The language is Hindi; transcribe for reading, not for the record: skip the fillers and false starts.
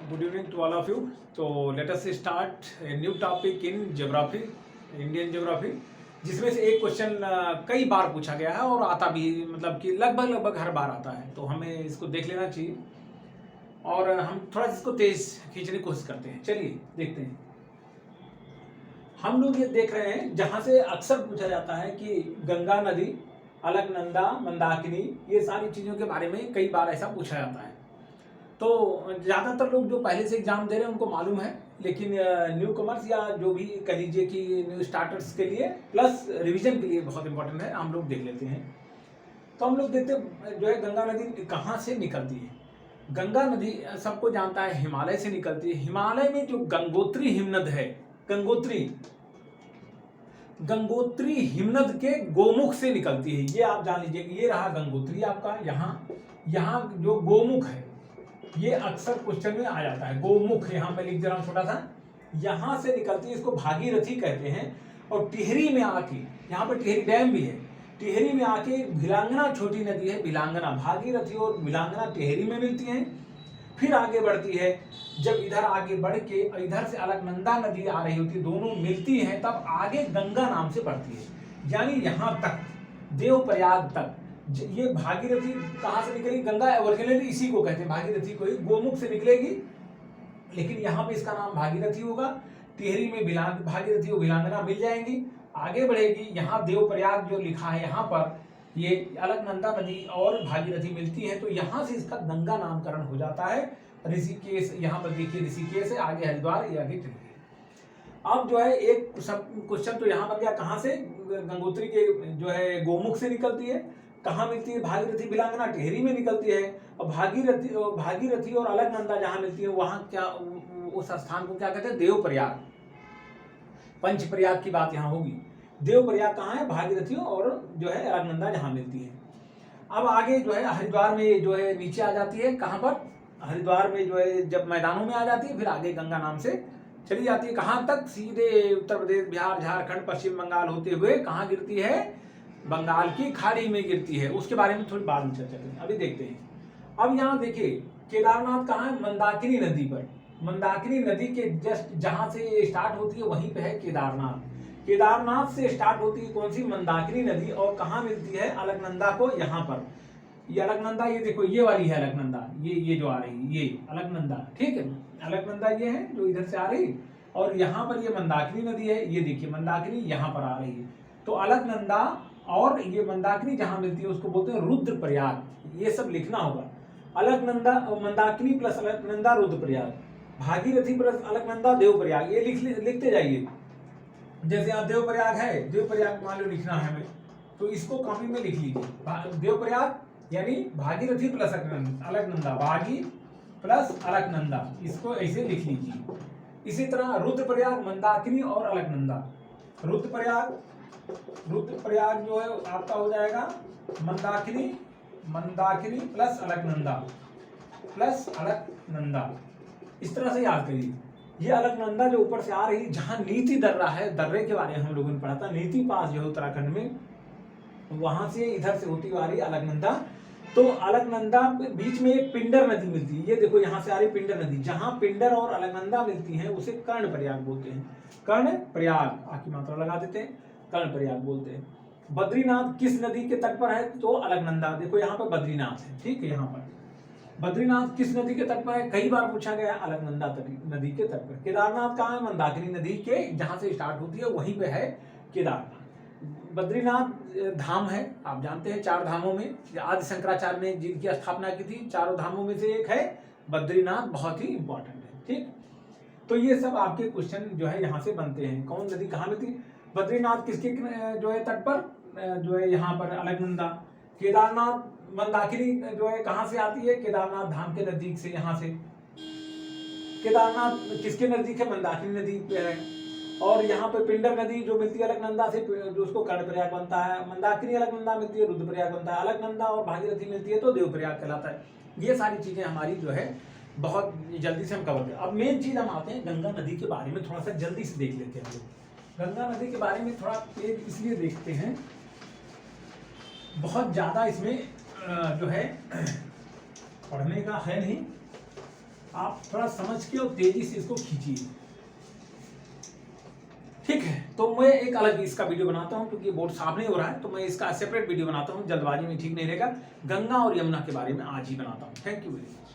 Good evening to all of you. So let us start a new topic in geography, Indian geography, जिसमें से एक क्वेश्चन कई बार पूछा गया है और आता भी, मतलब कि लगभग हर बार आता है, तो हमें इसको देख लेना चाहिए और हम थोड़ा इसको तेज खींचने की कोशिश करते हैं। चलिए देखते हैं। हम लोग ये देख रहे हैं जहाँ से अक्सर पूछा जाता है कि गंगा नदी, अलकनंदा, मंदाकिनी, ये सारी चीज़ों के बारे में कई बार ऐसा पूछा जाता है। तो ज़्यादातर लोग जो पहले से एग्जाम दे रहे हैं उनको मालूम है, लेकिन न्यू कमर्स या जो भी कह लीजिए कि न्यू स्टार्टर्स के लिए प्लस रिवीजन के लिए बहुत इंपॉर्टेंट है। हम लोग देख लेते हैं। तो हम लोग देखते जो है गंगा नदी कहाँ से निकलती है। गंगा नदी सबको जानता है हिमालय से निकलती है। हिमालय में जो गंगोत्री हिमनद है, गंगोत्री हिमनद के गोमुख से निकलती है। ये आप जान लीजिए कि ये रहा गंगोत्री आपका। यहाँ जो गोमुख है ये अक्सर क्वेश्चन में आ जाता है। गोमुख यहाँ पे लिख दे रहा हूँ छोटा सा, यहाँ से निकलती है, इसको भागीरथी कहते हैं। और टिहरी में आके, यहाँ पर टिहरी डैम भी है, टिहरी में आके भिलांगना छोटी नदी है, भिलांगना, भागीरथी और भिलांगना टिहरी में मिलती हैं। फिर आगे बढ़ती है, जब इधर आगे बढ़ के इधर से अलकनंदा नदी आ रही होती है, दोनों मिलती हैं, तब आगे गंगा नाम से बढ़ती है। यानी यहाँ तक देवप्रयाग तक ये भागीरथी कहाँ से निकलेगी? गंगा ओरिजिनली इसी को कहते हैं, भागीरथी को ही गोमुख से निकलेगी, लेकिन यहाँ पे इसका नाम भागीरथी होगा। टिहरी में भागीरथी और भिलांगना मिल जाएंगी, आगे बढ़ेगी। यहाँ देवप्रयाग जो लिखा है यहाँ पर, ये अलकनंदा नदी और भागीरथी मिलती है, तो यहाँ से इसका गंगा नामकरण हो जाता है। ऋषिकेश, यहाँ पर देखिए ऋषिकेश है, आगे हरिद्वार, ये आगे टिहरी। अब जो है एक क्वेश्चन तो यहाँ पर गया, कहाँ से? गंगोत्री के जो है गोमुख से निकलती है। कहाँ मिलती है? भागीरथी भिलांगना टिहरी में निकलती है। और भागीरथी और अलकनंदा जहाँ मिलती है वहाँ क्या, उस स्थान को क्या कहते हैं? देवप्रयाग, पंचप्रयाग की बात यहाँ होगी। देवप्रयाग कहाँ है? भागीरथी और जो है अलकनंदा जहाँ मिलती है। अब आगे जो है हरिद्वार में जो है नीचे आ जाती है। कहाँ पर? हरिद्वार में जो है जब मैदानों में आ जाती है, फिर आगे गंगा नाम से चली जाती है। कहाँ तक? सीधे उत्तर प्रदेश, बिहार, झारखंड, पश्चिम बंगाल होते हुए कहाँ गिरती है? बंगाल की खाड़ी में गिरती है। उसके बारे में थोड़ी बाद में चर्चा करेंगे, अभी देखते हैं। अब यहाँ देखिए केदारनाथ कहाँ है? मंदाकिनी नदी पर। मंदाकिनी नदी के जस्ट जहाँ से स्टार्ट होती है वहीं पे है केदारनाथ। केदारनाथ से स्टार्ट होती है कौन सी? मंदाकिनी नदी। और कहाँ मिलती है अलकनंदा को? यहाँ पर। ये अलकनंदा, ये देखो ये वाली है अलकनंदा, ये जो आ रही है ये अलकनंदा, ठीक है। अलकनंदा ये है जो इधर से आ रही, और यहाँ पर ये मंदाकिनी नदी है, ये देखिए मंदाकिनी यहाँ पर आ रही है। तो अलकनंदा और ये मंदाकिनी जहाँ मिलती है उसको बोलते हैं रुद्रप्रयाग। ये सब लिखना होगा। अलकनंदा, मंदाकिनी प्लस अलकनंदा रुद्रप्रयाग, भागीरथी प्लस अलकनंदा देवप्रयाग, ये लिखते जाइए। जैसे यहाँ देवप्रयाग है, देवप्रयाग मान लो लिखना है हमें, तो इसको कॉपी में लिख लीजिए। देवप्रयाग यानी भागीरथी प्लस अलकनंदा, भागी प्लस अलकनंदा, इसको ऐसे लिख लीजिए। इसी तरह रुद्रप्रयाग, मंदाकिनी और अलकनंदा। रुद्रप्रयाग जो है आपका हो जाएगा मंदाकिनी प्लस अलकनंदा, इस तरह से याद करिए। ये अलकनंदा जो ऊपर से आ रही, जहां नीति दर्रा है, दर्रे के बारे में हम लोगों ने पढ़ा था, नीति पास जो है उत्तराखंड में, वहां से इधर से होती आ रही अलकनंदा। तो अलकनंदा बीच में एक पिंडर नदी मिलती है, ये देखो यहाँ से आ रही पिंडर नदी। जहां पिंडर और अलकनंदा मिलती हैं उसे कर्णप्रयाग बोलते हैं। कर्णप्रयाग, आखिरी मात्रा लगा देते हैं, कर्णप्रयाग बोलते हैं। बद्रीनाथ किस नदी के तट पर है? तो अलकनंदा, देखो यहाँ पर बद्रीनाथ है, ठीक है। यहाँ पर बद्रीनाथ किस नदी के तट पर है? कई बार पूछा गया, अलकनंदा नदी के तट पर। केदारनाथ कहाँ है? मंदाकिनी नदी के जहां से स्टार्ट होती है वहीं पे है केदारनाथ। बद्रीनाथ धाम है, आप जानते हैं 4 धामों में आदि शंकराचार्य ने जिनकी स्थापना की थी, 4 धामों में से एक है बद्रीनाथ, बहुत ही इंपॉर्टेंट है, ठीक। तो ये सब आपके क्वेश्चन जो है यहाँ से बनते हैं। कौन नदी कहाँ मिलती? बद्रीनाथ किसके जो है तट पर, जो है यहाँ पर अलकनंदा। केदारनाथ, मंदाकिनी जो है कहाँ से आती है? केदारनाथ धाम के नजदीक से, यहाँ से। केदारनाथ किसके नजदीक है? मंदाकिनी नदी पे है। और यहाँ पे पिंडर नदी जो मिलती है अलकनंदा से, जो उसको कर्णप्रयाग बनता है। मंदाकिनी अलकनंदा मिलती है, रुद्रप्रयाग बनता है। अलकनंदा और भागीरथी मिलती है तो देवप्रयाग कहलाता है। ये सारी चीजें हमारी जो है बहुत जल्दी से हम कवर करें। अब मेन चीज हम आते हैं गंगा नदी के बारे में, थोड़ा सा जल्दी से देख लेते हैं हम लोग। गंगा नदी के बारे में थोड़ा तेज इसलिए देखते हैं, बहुत ज्यादा इसमें जो है पढ़ने का है नहीं। आप थोड़ा समझ के और तेजी से इसको खींचिए, ठीक है। तो मैं एक अलग इसका वीडियो बनाता हूं, क्योंकि बोर्ड साफ नहीं हो रहा है, तो मैं इसका सेपरेट वीडियो बनाता हूं, जल्दबाजी में ठीक नहीं रहेगा। गंगा और यमुना के बारे में आज ही बनाता हूं। Thank you very much.